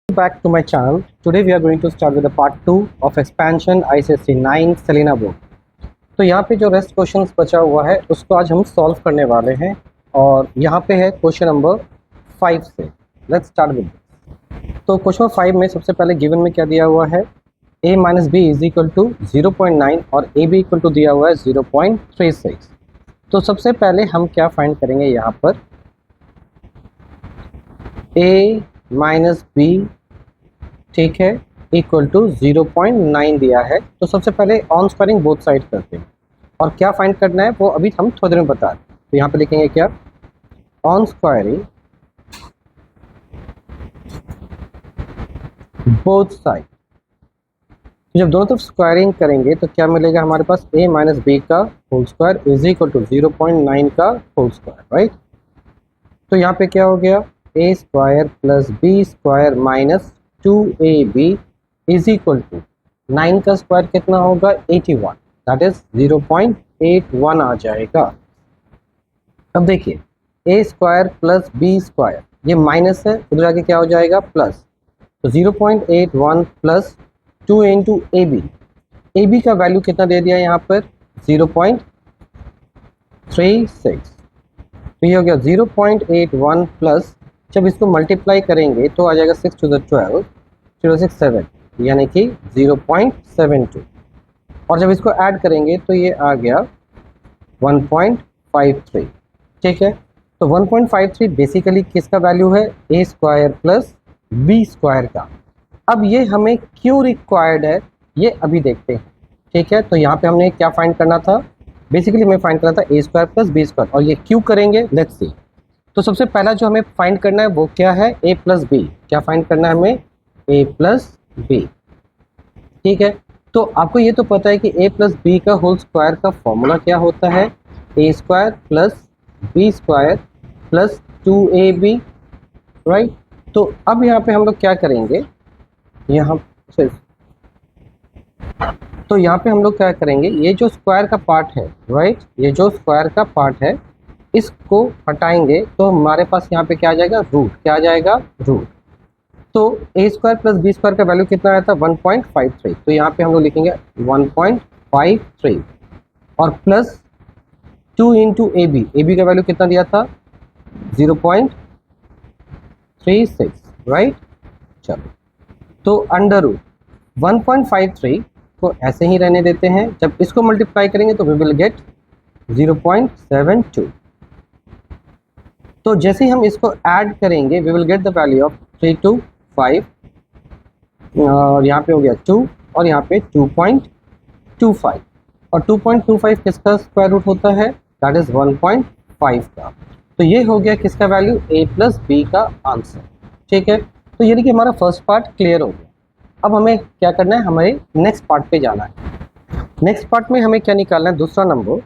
Back to my channel. Today we are going to start with the part 2 of expansion ICSE 9 Selena book. तो यहाँ पे जो rest questions बचा हुआ है उसको आज हम सॉल्व करने वाले हैं और यहाँ पे है क्वेश्चन नंबर 5 से। Let's start with this. तो क्वेश्चन 5 में सबसे पहले गिवन में क्या दिया हुआ है, a minus b is equal to 0.9 और ए बी इक्वल टू दिया हुआ है 0.36। तो सबसे पहले हम क्या फाइंड करेंगे, यहाँ पर a माइनस बी, ठीक है, इक्वल टू 0.9 दिया है। तो सबसे पहले ऑन स्क्वायरिंग बोथ साइड करते हैं और क्या फाइंड करना है वो अभी हम थोड़ी देर में बता रहे हैं। तो यहाँ पे लिखेंगे क्या, ऑन स्क्वायरिंग बोथ साइड। जब दोनों तरफ स्क्वायरिंग करेंगे तो क्या मिलेगा हमारे पास, a माइनस बी का whole square is equal to 0.9 का होल स्क्वायर, राइट। तो यहाँ पे क्या हो गया, a square plus b square minus 2ab is equal to 9 का स्क्वायर कितना होगा, 81, दैट इज 0.81 आ जाएगा। अब देखिए a square plus b square, ये माइनस है, उधर आके क्या हो जाएगा प्लस। तो 0.81 प्लस 2 इंटू ए बी का वैल्यू कितना दे दिया यहाँ पर, 0.36। तो ये हो गया 0.81 प्लस, जब इसको मल्टीप्लाई करेंगे तो आ जाएगा 6 टू द 12, 067 यानी कि 0.72। और जब इसको ऐड करेंगे तो ये आ गया 1.53, ठीक है। तो 1.53 बेसिकली किसका वैल्यू है, a square plus b square का। अब ये हमें क्यों रिक्वायर्ड है ये अभी देखते हैं, ठीक है। तो यहाँ पे हमने क्या फाइंड करना था, बेसिकली हमें फाइंड करना था ए स्क्वायर प्लस बी स्क्वायर, और ये क्यों करेंगे लेट्स सी। तो सबसे पहला जो हमें फाइंड करना है वो क्या है, ए प्लस बी। क्या फाइंड करना है हमें, ए प्लस बी, ठीक है। तो आपको ये तो पता है कि ए प्लस बी का होल स्क्वायर का फॉर्मूला क्या होता है, a square plus b square plus 2ab, right. तो अब यहाँ पे हम लोग क्या करेंगे, यहाँ तो यहाँ पे हम लोग क्या करेंगे, ये जो स्क्वायर का पार्ट है, राइट, ये जो स्क्वायर का पार्ट है इसको हटाएंगे तो हमारे पास यहाँ पे क्या आ जाएगा, रूट। क्या आ जाएगा, रूट। तो a square plus b square का वैल्यू कितना आया था, 1.53। तो यहाँ पे हम लोग लिखेंगे 1.53 और प्लस 2 इंटू ए बी का वैल्यू कितना दिया था, 0.36, राइट। चलो, तो अंडर रूट 1.53 को ऐसे ही रहने देते हैं, जब इसको मल्टीप्लाई करेंगे तो वी विल गेट 0.72। तो जैसे ही हम इसको ऐड करेंगे we will get the value of 325, और यहाँ पे हो गया 2 और यहाँ पे 2.25, और 2.25 किसका स्क्वायर रूट होता है, दैट इज 1.5 का। तो ये हो गया किसका वैल्यू, ए प्लस बी का आंसर, ठीक है। तो यानी कि हमारा फर्स्ट पार्ट क्लियर हो गया। अब हमें क्या करना है, हमारे नेक्स्ट पार्ट पे जाना है। नेक्स्ट पार्ट में हमें क्या निकालना है, दूसरा नंबर,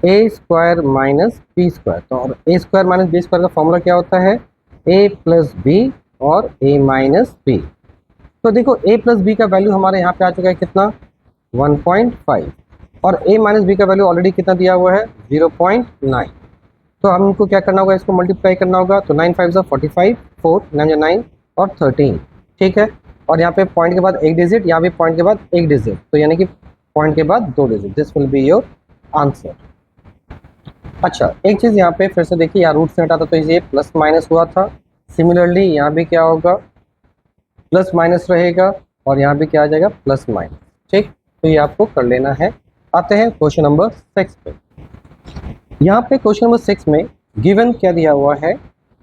ए स्क्वायर माइनस बी स्क्वायर। तो और ए स्क्वायर माइनस बी स्क्वायर का फॉर्मूला क्या होता है, ए प्लस बी और ए माइनस बी। तो देखो ए प्लस बी का वैल्यू हमारे यहाँ पे आ चुका है कितना, 1.5, और ए माइनस बी का वैल्यू ऑलरेडी कितना दिया हुआ है, 0.9। तो हमको क्या करना होगा, इसको मल्टीप्लाई करना होगा। तो 9 5 45, 4 9 9 और 13, ठीक है। और यहाँ पे पॉइंट के बाद एक डिजिट, यहाँ पे पॉइंट के बाद एक डिजिट, तो यानी कि पॉइंट के बाद 2 digit, this will be your answer. अच्छा, एक चीज़ यहाँ पे फिर से देखिए, यहाँ रूट से हटा था तो ये प्लस माइनस हुआ था। सिमिलरली यहाँ भी क्या होगा, प्लस माइनस रहेगा, और यहाँ भी क्या आ जाएगा, प्लस माइनस, ठीक। तो ये आपको कर लेना है। आते हैं क्वेश्चन नंबर 6 पे। यहाँ पे क्वेश्चन नंबर 6 में गिवन क्या दिया हुआ है,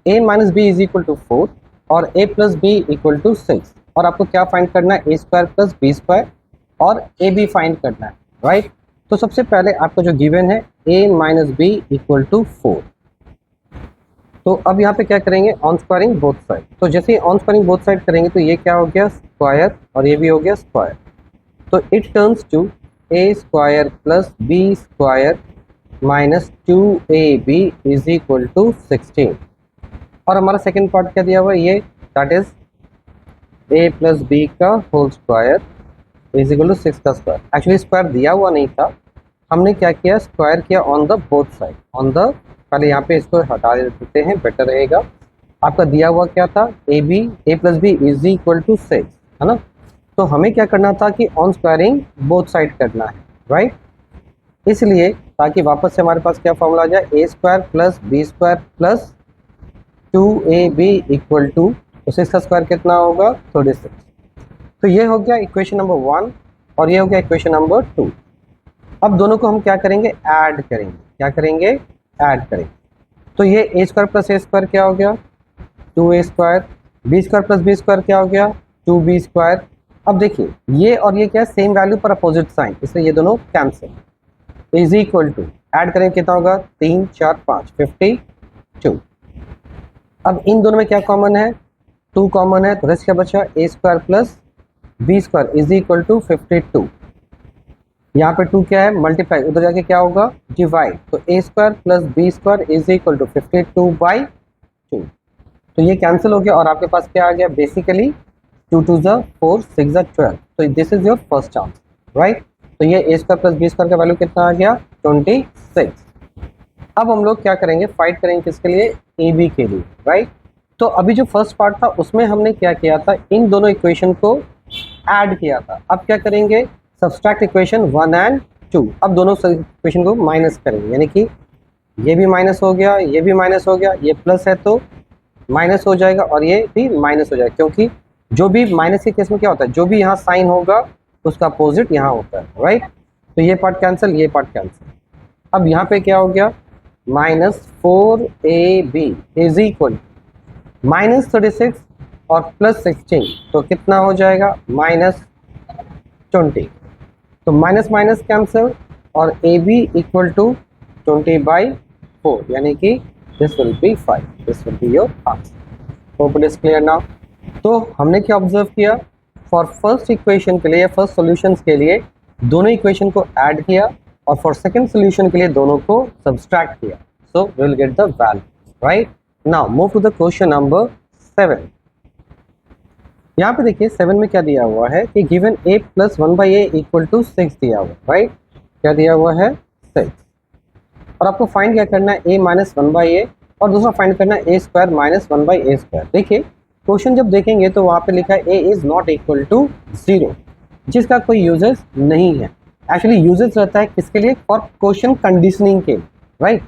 a minus b is equal to 4 और a plus b equal to 6, और आपको क्या फाइंड करना है, a square plus b square और ए बी फाइंड करना है, राइट। तो सबसे पहले आपको जो गिवन है a minus b equal to 4। तो अब यहाँ पे क्या करेंगे, ऑन स्क्वायरिंग बोथ साइड। तो जैसे ही ऑन स्क्वायरिंग बोथ साइड करेंगे तो ये क्या हो गया, स्क्वायर, और ये भी हो गया स्क्वायर। तो it turns to a square plus b square minus 2ab is equal to 16। और हमारा सेकेंड पार्ट क्या दिया हुआ है, ये that is a plus b का whole square is equal to 6 का स्क्वायर। एक्चुअली स्क्वायर दिया हुआ नहीं था, हमने क्या किया, स्क्वायर किया on the both side, on the, पहले यहाँ पे इसको हटा देते हैं, बेटर रहेगा। आपका दिया हुआ क्या था, a plus b is equal to 6, है ना। तो हमें क्या करना था कि ऑन स्क्वायरिंग बोथ साइड करना है, राइट। इसलिए ताकि वापस से हमारे पास क्या फॉर्मूला आ जाए, a square plus b square plus 2ab equal to, तो 6 का स्क्वायर कितना होगा 36। तो ये हो गया इक्वेशन नंबर 1 और ये हो गया इक्वेशन नंबर 2। अब दोनों को हम क्या करेंगे, ऐड करेंगे। क्या करेंगे, ऐड करेंगे। तो ये a square plus a square क्या हो गया 2a square, b square plus b square क्या हो गया 2b स्क्वायर। अब देखिए ये और ये क्या है, सेम वैल्यू पर अपोजिट साइन, इसलिए ये दोनों cancel. Is equal to, add करेंगे कितना होगा 3 4 5 52। अब इन दोनों में क्या कॉमन है, 2 कॉमन है, तो रेस्ट क्या बचा a square plus b square is equal to 52। यहाँ पे 2 क्या है मल्टीप्लाई, उधर जाके क्या होगा डिवाइड, तो a square plus b square is equal to 52/2। तो ये कैंसिल हो गया और आपके पास क्या आ गया, बेसिकली 2 2 ज़ा 4 6 ज़ा 12। तो this is your first chance, right. तो ये a square plus b square का वैल्यू कितना आ गया 26। अब हम लोग क्या करेंगे, फाइट करेंगे किसके लिए, ए बी के लिए, राइट। तो अभी जो फर्स्ट पार्ट था उसमें हमने क्या किया था, इन दोनों इक्वेशन को ऐड किया था। अब क्या करेंगे, सब्सट्रैक्ट इक्वेशन 1 एंड 2। अब दोनों इक्वेशन को माइनस करेंगे, यानी कि ये भी माइनस हो गया, ये भी माइनस हो गया, ये प्लस है तो माइनस हो जाएगा और ये भी माइनस हो जाएगा, क्योंकि जो भी माइनस के केस में क्या होता है, जो भी यहाँ साइन होगा उसका अपोजिट यहाँ होता है, राइट। तो ये पार्ट कैंसिल, ये पार्ट कैंसिल। अब यहाँ पे क्या हो गया, -4ab इज इक्वल -36 और +16, तो कितना हो जाएगा -20। तो माइनस माइनस कैंसिल और ए बी इक्वल टू 20/4, यानी कि this will B 5, this will be your answer. Hope it is clear now. तो हमने क्या ऑब्जर्व किया, फॉर फर्स्ट इक्वेशन के लिए, फर्स्ट सॉल्यूशंस के लिए दोनों इक्वेशन को ऐड किया और फॉर सेकंड सॉल्यूशन के लिए दोनों को सब्सट्रैक्ट किया, so we will get the value, right. Now move to the question number 7। यहाँ पे देखिए 7 में क्या दिया हुआ है कि given a plus 1/a equal to 6 दिया हुआ है, राइट। क्या दिया हुआ है 6, और आपको फाइंड क्या करना है a माइनस 1/a, और दूसरा फाइंड करना है a square minus 1/a square. देखिए क्वेश्चन जब देखेंगे तो वहाँ पे लिखा है a is not equal to 0, जिसका कोई यूजेस नहीं है। एक्चुअली यूजेस रहता है किसके लिए, फॉर क्वेश्चन कंडीशनिंग के, राइट।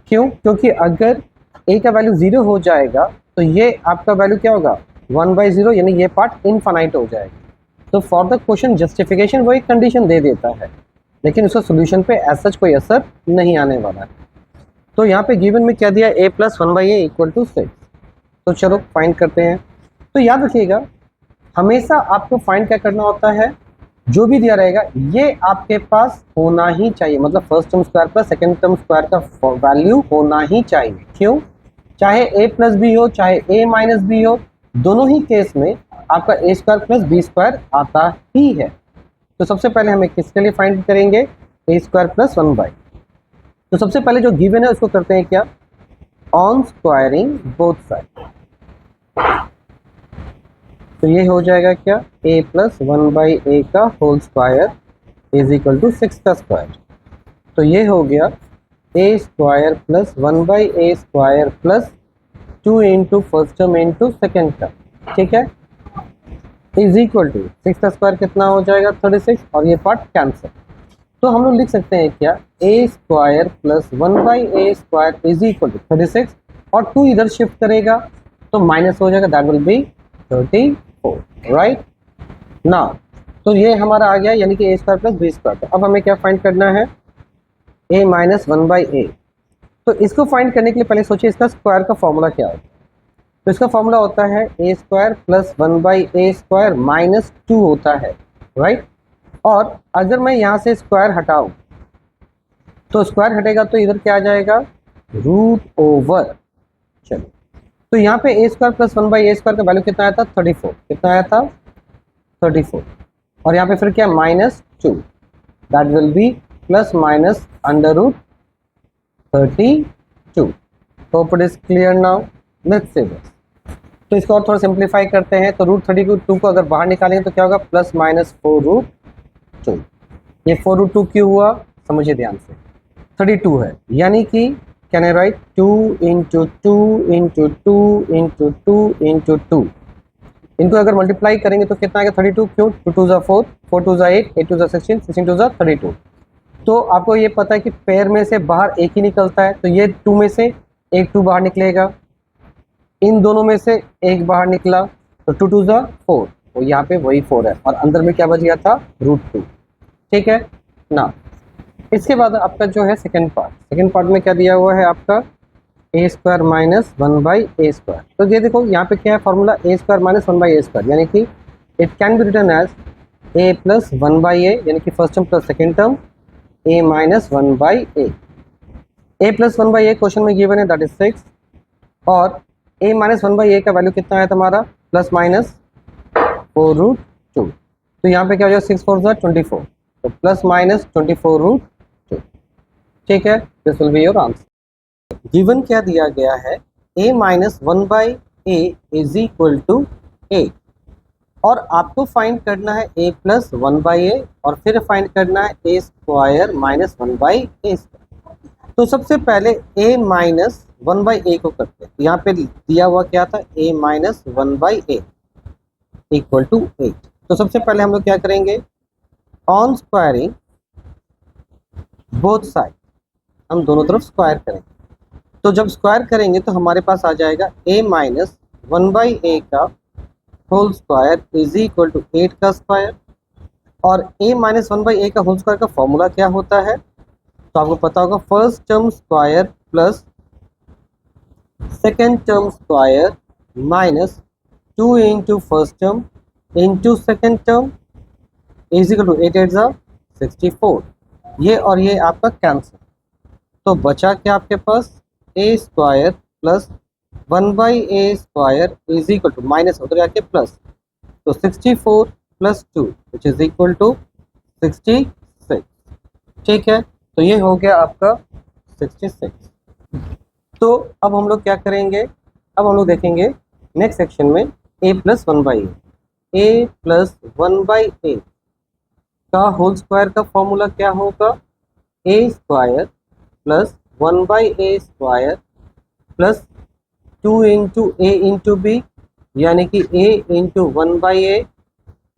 क्यों, क्योंकि अगर a का वैल्यू 0 हो जाएगा तो ये आपका वैल्यू क्या होगा 1/0, यानी ये पार्ट इनफाइनाइट हो जाएगा। तो फॉर द क्वेश्चन जस्टिफिकेशन वो एक कंडीशन दे देता है, लेकिन उसका सोल्यूशन पे एज सच कोई असर नहीं आने वाला है। तो यहाँ पे गिवन में क्या दिया, a plus 1/a equal to 6। तो चलो फाइंड करते हैं। तो याद रखिएगा हमेशा आपको फाइंड क्या करना होता है, जो भी दिया रहेगा ये आपके पास होना ही चाहिए, मतलब first term square plus second term square का वैल्यू होना ही चाहिए। क्यों, चाहे a प्लस बी हो चाहे a माइनस बी हो, दोनों ही केस में आपका a square plus b square आता ही है। तो सबसे पहले हमें किसके लिए फाइंड करेंगे, a स्क्वायर प्लस 1/। तो सबसे पहले जो गिवन है उसको करते हैं क्या, ऑन स्क्वायरिंग बोथ साइड। तो ये हो जाएगा क्या, a प्लस 1/a का whole square is equal to 6 का स्क्वायर। तो ये हो गया a square plus 1/a square plus 2 into first term into second term, ठीक है, इज इक्वल टू 6 का स्क्वायर कितना हो जाएगा 36, और ये पार्ट कैंसिल। तो हम लोग लिख सकते हैं क्या, a square plus 1/a square is equal to 36, और 2 इधर शिफ्ट करेगा तो माइनस हो जाएगा, that will B 34, right. Now तो ये हमारा आ गया, यानी कि a square plus b square. तो अब हमें क्या फाइंड करना है, a माइनस 1/a। तो इसको फाइंड करने के लिए पहले सोचिए इसका स्क्वायर का फॉर्मूला क्या होता है। तो इसका फॉर्मूला होता है a square plus 1/a square minus 2 होता है, राइट। और अगर मैं यहाँ से स्क्वायर हटाऊं तो स्क्वायर हटेगा तो इधर क्या आ जाएगा, रूट ओवर। चलो तो यहाँ पे a square plus 1/a square का वैल्यू कितना आया था 34, कितना आया था 34, और यहाँ पे फिर क्या -2, that will be plus minus under root 32। Hope it is clear now, let's see this. तो इसको और थोड़ा सिंप्लीफाई करते हैं, तो रूट 32 को अगर बाहर निकालेंगे तो क्या होगा, प्लस माइनस 4√2। ये 4√2 क्यों हुआ, समझिए ध्यान से, 32 है, यानी कि can I right 2 into 2 into 2 into 2 into 2। इनको अगर मल्टीप्लाई करेंगे तो कितना आएगा 32। क्यों? 2 2 ज़ा 4, 4 2 ज़ा 8, 8 2 ज़ा 16, 16 2 ज़ा 32। तो आपको ये पता है कि पेयर में से बाहर एक ही निकलता है, तो ये 2 में से एक 2 बाहर निकलेगा, इन दोनों में से एक बाहर निकला, तो 2 2 ज़ा 4, तो यहाँ पे वही 4 है और अंदर में क्या बच गया था √2। ठीक है ना। इसके बाद आपका जो है सेकंड पार्ट में क्या दिया हुआ है आपका ए स्क्वायर माइनस 1/a²। तो ये देखो यहाँ पे क्या है फॉर्मूला ए स्क्वायर माइनस 1/a², यानी कि it can be written as a plus 1/a, यानी कि first term plus second term a minus 1/a। a plus 1/a question में गिवन है, दैट इज 6, और a माइनस 1/a का वैल्यू कितना है तुम्हारा प्लस माइनस 4√2। तो यहाँ पे क्या हो जाएगा 6 4 ज़ा 24, तो प्लस माइनस 24√2। ठीक है, this will be your answer. Given क्या दिया गया है a minus 1/a is equal to a, और आपको फाइंड करना है a प्लस 1/a और फिर फाइंड करना है a स्क्वायर माइनस 1/a²। तो सबसे पहले a माइनस 1/a को करते हैं। यहाँ पे दिया हुआ क्या था a minus 1/a equal to 8। तो सबसे पहले हम लोग क्या करेंगे, ऑन स्क्वायरिंग बोथ साइड, हम दोनों तरफ स्क्वायर करेंगे। तो जब स्क्वायर करेंगे तो हमारे पास आ जाएगा a माइनस 1/a का whole square is equal to 8 का स्क्वायर, और a माइनस 1/a का होल स्क्वायर का फॉर्मूला क्या होता है, तो आपको पता होगा first term square plus second term square minus 2 into first term into second term is equal to 8 8 ज़ा 64। ये और ये आपका कैंसिल, तो बचा क्या आपके पास a square plus 1/a² is equal to minus उधर जाके प्लस, तो 64 plus 2 which is equal to 66। ठीक है, तो ये हो गया आपका 66। तो अब हम लोग क्या करेंगे, अब हम लोग देखेंगे नेक्स्ट सेक्शन में a plus 1/a। a plus 1/a का होल स्क्वायर का फॉर्मूला क्या होगा, a square plus 1/a² plus 2 into a into b, यानी कि a इंटू 1/a,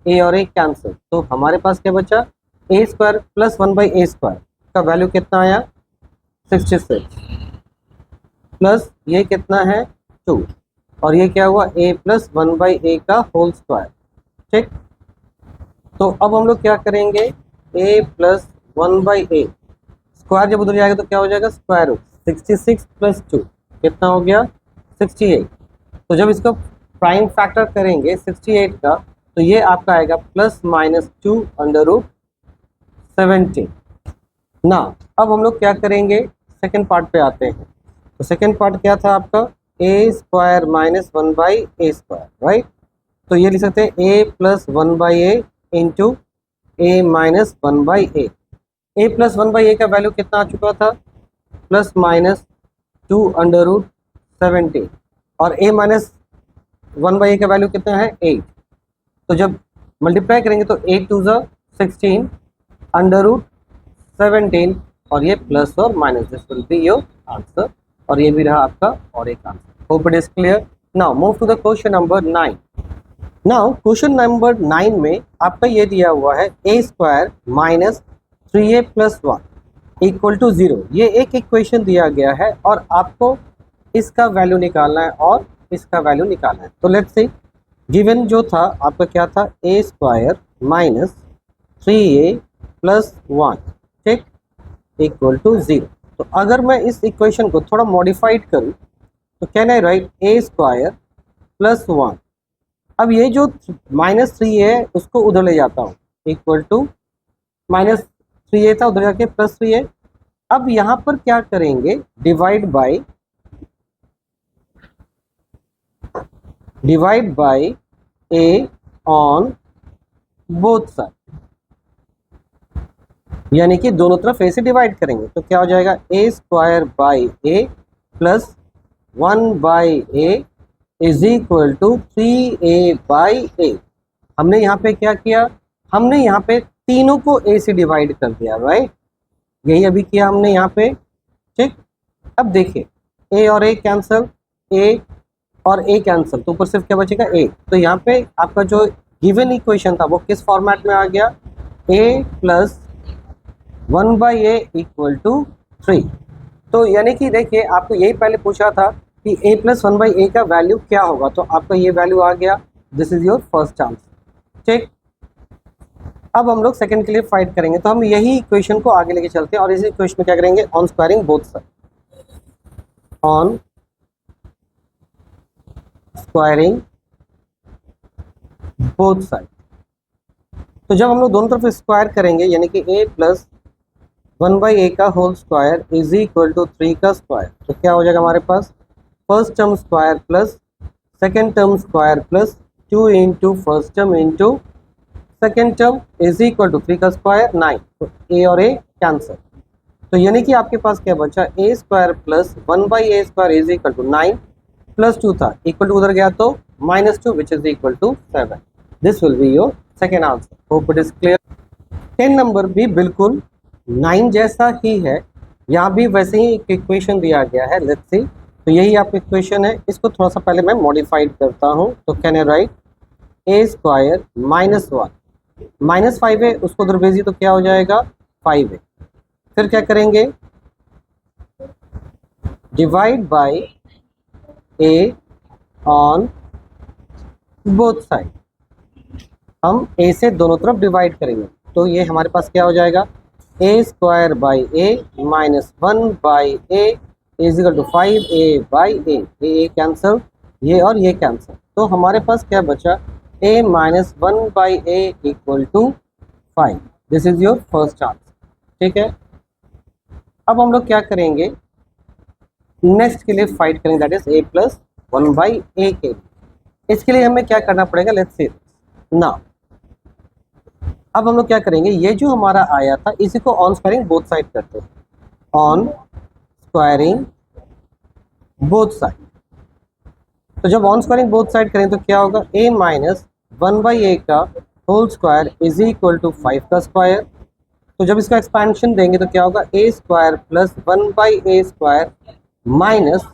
a और a कैंसिल, तो हमारे पास क्या बचा a स्क्वायर प्लस 1/a² का वैल्यू कितना आया 66, प्लस ये कितना है 2, और ये क्या हुआ a प्लस 1/a का होल स्क्वायर। ठीक, तो अब हम लोग क्या करेंगे, a प्लस 1/a स्क्वायर जब उधर जाएगा तो क्या हो जाएगा स्क्वायर रूट 66 प्लस 2 कितना हो गया 68। तो जब इसको प्राइम फैक्टर करेंगे 68 का, तो ये आपका आएगा प्लस माइनस 2 अंडर रूट 17 ना। अब हम लोग क्या करेंगे, सेकंड पार्ट पे आते हैं। तो सेकंड पार्ट क्या था आपका a square minus 1/a², right. तो ये लिख सकते हैं a plus 1/a into a minus 1/a। a plus 1/a का वैल्यू कितना आ चुका था प्लस माइनस 2 अंडर रूट 17, और a माइनस 1/a का वैल्यू कितना है 8। तो जब मल्टीप्लाई करेंगे तो 8 2 ज़ा 16 अंडर रूट 17, और ये प्लस और minus, this will be your answer, और ये भी रहा आपका और एक answer. Hope it is clear. Now move to the question number 9। Now question number 9 में आपका ये दिया हुआ है a square minus 3a plus 1 equal to 0। ये एक इक्वेशन दिया गया है और आपको इसका वैल्यू निकालना है और इसका वैल्यू निकालना है। तो लेट्स सी, गिवन जो था आपका क्या था a square minus 3a plus 1, ठीक, इक्वल टू 0। तो अगर मैं इस इक्वेशन को थोड़ा मॉडिफाइड करूं तो can I right a square plus 1। अब ये जो माइनस 3 है उसको उधर ले जाता हूँ, इक्वल टू माइनस 3a था उधर जाके प्लस 3a। अब यहाँ पर क्या करेंगे, divide by a on both side, यानी कि दोनों तरफ a से डिवाइड करेंगे। तो क्या हो जाएगा a square by a plus 1/a is equal to 3a/a। हमने यहाँ पे क्या किया, हमने यहाँ पे तीनों को a से डिवाइड कर दिया, राइट, यही अभी किया हमने यहाँ पे। ठीक, अब देखिए ए और ए कैंसिल, ए और ए कैंसिल, तो ऊपर सिर्फ क्या बचेगा ए। तो यहाँ पे आपका जो गिवन इक्वेशन था वो किस फॉर्मेट में आ गया, ए प्लस 1/a इक्वल टू 3। तो यानी कि देखिए आपको यही पहले पूछा था कि a प्लस 1/a का वैल्यू क्या होगा, तो आपका ये वैल्यू आ गया। This is your first answer. ठीक, अब हम लोग सेकंड के लिए फाइट करेंगे, तो हम यही इक्वेशन को आगे लेके चलते हैं और इसी इक्वेशन में क्या करेंगे, on squaring both side, on squaring both side. तो जब हम लोग दोनों तरफ स्क्वायर करेंगे यानी कि a प्लस 1/a का whole square is equal to 3 का स्क्वायर, तो क्या हो जाएगा हमारे पास, first term square plus second term square plus 2 into first term into second term is equal to 3 का स्क्वायर 9। तो a और a कैंसिल, तो यानी कि आपके पास क्या बचा, a square plus 1/a square is equal to 9 plus 2 था, इक्वल टू उधर गया तो -2 which is equal to 7। This will be your second answer. Hope it is clear. 10 number भी बिल्कुल 9 जैसा ही है, यहाँ भी वैसे ही एक इक्वेशन दिया गया है, लेट्स सी। तो यही आपका इक्वेशन है, इसको थोड़ा सा पहले मैं मॉडिफाइड करता हूँ। तो can I right a square -1 -5 है, उसको उधर भेजिए तो क्या हो जाएगा 5 है। फिर क्या करेंगे, divide by a on both side, हम a से दोनों तरफ डिवाइड करेंगे, तो ये हमारे पास क्या हो जाएगा, a square by a -1 by a is equal to 5a by a cancel, ये और ये कैंसिल, तो हमारे पास क्या बचा, a -1 by a equal to 5। This is your first answer. ठीक है, अब हम लोग क्या करेंगे, नेक्स्ट के लिए फाइट करेंगे, that is a plus 1/a के लिए। इसके लिए हमें क्या करना पड़ेगा, लेट्स सी नाउ। अब हम लोग क्या करेंगे, ये जो हमारा आया था इसी को ऑन स्क्वायरिंग बोथ साइड करते हैं, ऑन स्क्वायरिंग बोथ साइड। तो जब ऑन स्क्वायरिंग बोथ साइड करें तो क्या होगा, a माइनस 1/a का whole square is equal to 5 का स्क्वायर। तो जब इसका एक्सपेंशन देंगे तो क्या होगा, a square plus 1/a square minus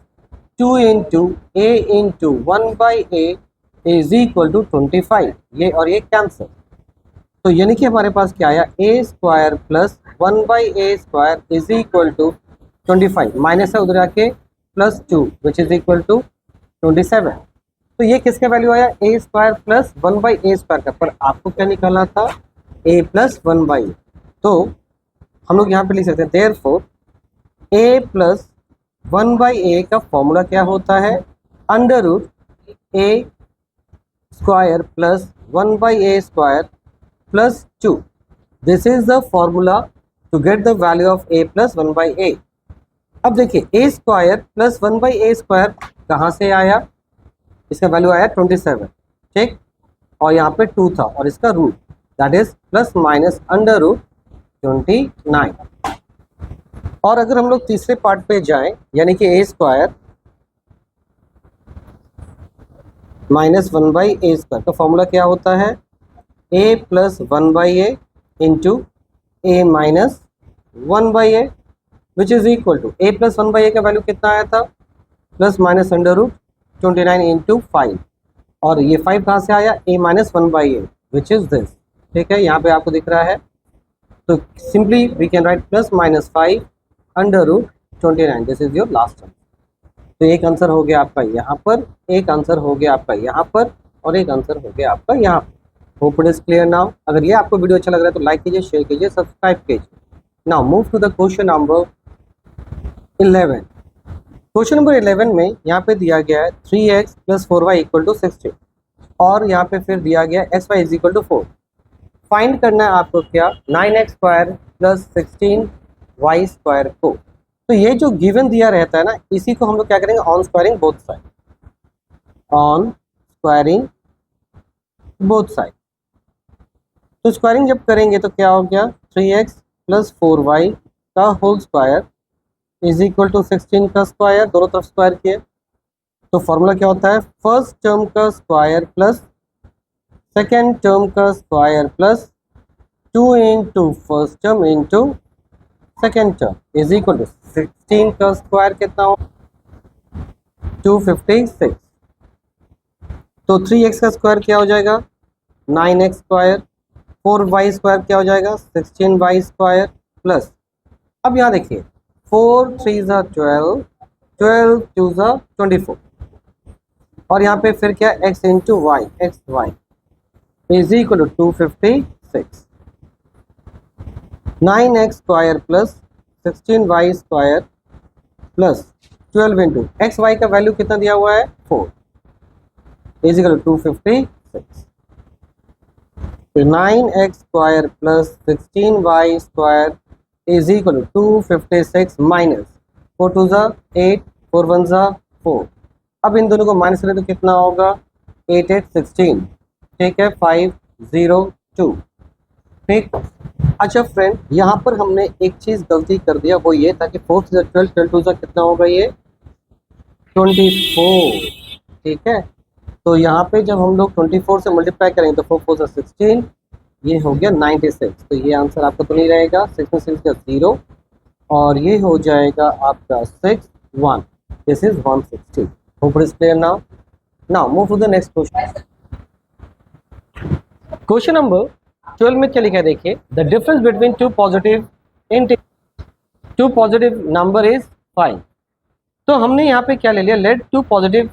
2 into a into 1/a is equal to 25, ये और ये कैंसिल। तो यानी कि हमारे पास क्या आया, a square plus 1/a square is equal to 25, minus है उधर आके +2 विच इज इक्वल टू 27। तो ये किसका वैल्यू आया, a square plus 1/a square का, पर आपको क्या निकालना था, a प्लस 1/a। तो हम लोग यहाँ पे लिख सकते हैं देयरफॉर a प्लस 1/a का फॉर्मूला क्या होता है, under root a square plus 1/a square plus 2। This is the formula to get the value of a plus 1/a। अब देखिए a square plus 1/a square कहाँ से आया, इसका वैल्यू आया 27। ठीक, और यहाँ पे 2 था और इसका root that is plus minus under root 29। और अगर हम लोग तीसरे पार्ट पे जाएं यानी कि a square minus 1/a square का फॉर्मूला क्या होता है, a plus 1/a into a minus 1/a which is equal to a plus 1/a का वैल्यू कितना आया था, plus minus under root 29 into 5, और ये 5 कहाँ से आया, a minus 1/a which is this. ठीक है, यहाँ पे आपको दिख रहा है, तो simply we can write plus minus 5 under root 29। This is your last answer. तो एक आंसर हो गया आपका यहाँ पर, एक आंसर हो गया आपका यहाँ पर, और एक आंसर हो गया आपका यहाँ पर। Hope it is clear now. अगर ये आपको वीडियो अच्छा लग रहा है तो लाइक कीजिए, शेयर कीजिए, सब्सक्राइब कीजिए। Now move to the question number 11। Question number 11 में यहाँ पे दिया गया है 3x plus 4y equal to 60, और यहाँ पे फिर दिया गया xy is equal to 4। Find करना है आपको क्या, 9x square plus 16y square को। तो ये जो गिवन दिया रहता है ना, इसी को हम लोग क्या करेंगे, on squaring both side, on squaring both side. तो स्क्वायरिंग जब करेंगे तो क्या हो गया, 3x प्लस 4y का whole square is equal to 16 का स्क्वायर, दोनों तरफ स्क्वायर किए। तो फॉर्मूला क्या होता है, फर्स्ट टर्म का स्क्वायर प्लस सेकेंड टर्म का square plus 2 into first term into second term is equal to 16 का स्क्वायर कितना हो 256। तो 3x का स्क्वायर क्या हो जाएगा 9x स्क्वायर, 4y स्क्वायर क्या हो जाएगा 16y स्क्वायर प्लस, अब यहाँ देखिए 4 3 ज़ा 12, 12 2 ज़ा 24 और यहाँ पे फिर क्या x into y x y is equal to 256। 9x square plus 16y square plus 12 into x y का वैल्यू कितना दिया हुआ है 4 इज इक्वल टू 256। तो 9x square plus 16y square is equal to 256 minus 4 2 ज़ा 8, 4 1 ज़ा 4। अब इन दोनों को माइनस करें तो कितना होगा 8 8 16, ठीक है 502, ठीक। अच्छा फ्रेंड, यहाँ पर हमने एक चीज़ गलती कर दिया, वो ये था कि 4 से 12, 12 2 कितना होगा ये 24, ठीक है। तो यहाँ पे जब हम लोग 24 से मल्टीप्लाई करेंगे तो 4 4 से 16, ये हो गया 96। तो ये आंसर आपका तो नहीं रहेगा, 6 में 6 का 0 और ये हो जाएगा आपका 6 1। This is 160। Hope it is clear now. Now move to the next question. Question number 12 में क्या लिखा है देखिए, the difference between two positive number is 5। तो हमने यहाँ पे क्या ले लिया, let two positive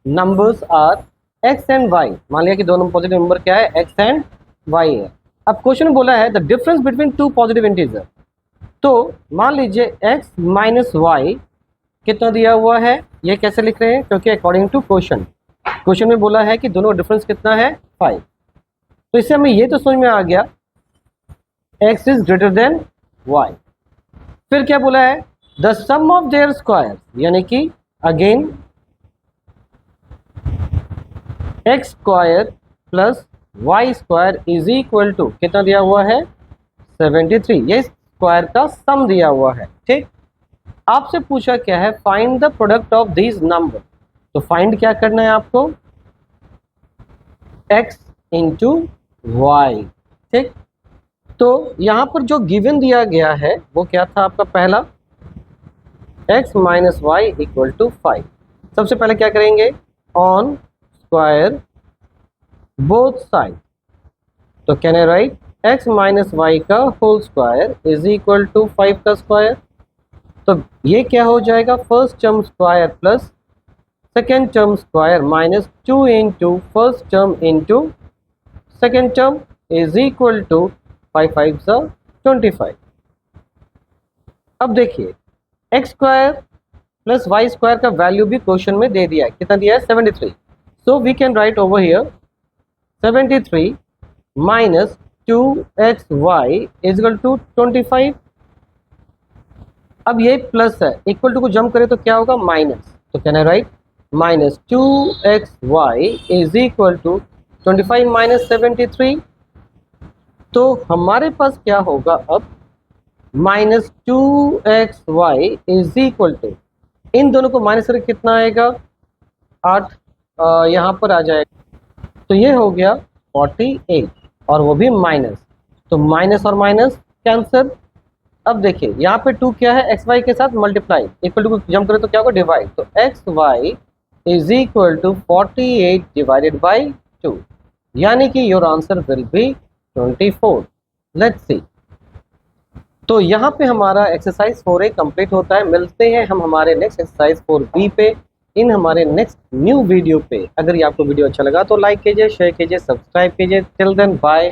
numbers are x and y। मान लिया कि दोनों पॉजिटिव नंबर क्या है x एंड y है। अब क्वेश्चन में बोला है the difference between two positive integer. तो मान लीजिए x माइनस वाई कितना दिया हुआ है, ये कैसे लिख रहे हैं, क्योंकि अकॉर्डिंग टू क्वेश्चन में बोला है कि दोनों डिफरेंस कितना है 5। तो इससे हमें ये तो समझ में आ गया x इज ग्रेटर देन y। फिर क्या बोला है the sum of their square, यानी कि again x square plus y square is equal to कितना दिया हुआ है 73। ये स्क्वायर का सम दिया हुआ है, ठीक। आपसे पूछा क्या है find the product of these number. तो फाइंड क्या करना है आपको x इंटू वाई, ठीक। तो यहाँ पर जो गिवन दिया गया है वो क्या था आपका पहला x minus y equal to 5। सबसे पहले क्या करेंगे ऑन स्क्वायर बोथ साइड। तो can I write x minus y का whole square is equal to 5 का स्क्वायर। तो ये क्या हो जाएगा first term square plus second term square minus 2 into first term into second term is equal to 5 5 25। अब देखिए x square plus y square का वैल्यू भी क्वेश्चन में दे दिया है, कितना दिया है 73। So we can write over here 73 minus 2xy is equal to 25। अब ये प्लस है, इक्वल टू को जंप करें तो क्या होगा माइनस। तो can I write minus 2xy is equal to 25 minus 73। तो हमारे पास क्या होगा अब minus 2xy is equal to, इन दोनों को माइनस करके कितना आएगा 8, यहाँ पर आ जाएगा। तो ये हो गया 48 और वो भी माइनस। तो माइनस और माइनस कैंसिल। अब देखिए यहाँ पे 2 क्या है एक्स वाई के साथ मल्टीप्लाई, इक्वल टू को जंप करें तो क्या होगा डिवाइड। तो x y is equal to 48 divided by 2, यानी कि your answer will be 24। Let's see. तो यहाँ पे हमारा एक्सरसाइज 4A कंप्लीट होता है। मिलते हैं हम हमारे नेक्स्ट एक्सरसाइज 4B पे इन हमारे नेक्स्ट न्यू वीडियो पे। अगर ये आपको वीडियो अच्छा लगा तो लाइक कीजिए, शेयर कीजिए, सब्सक्राइब कीजिए। Till then bye.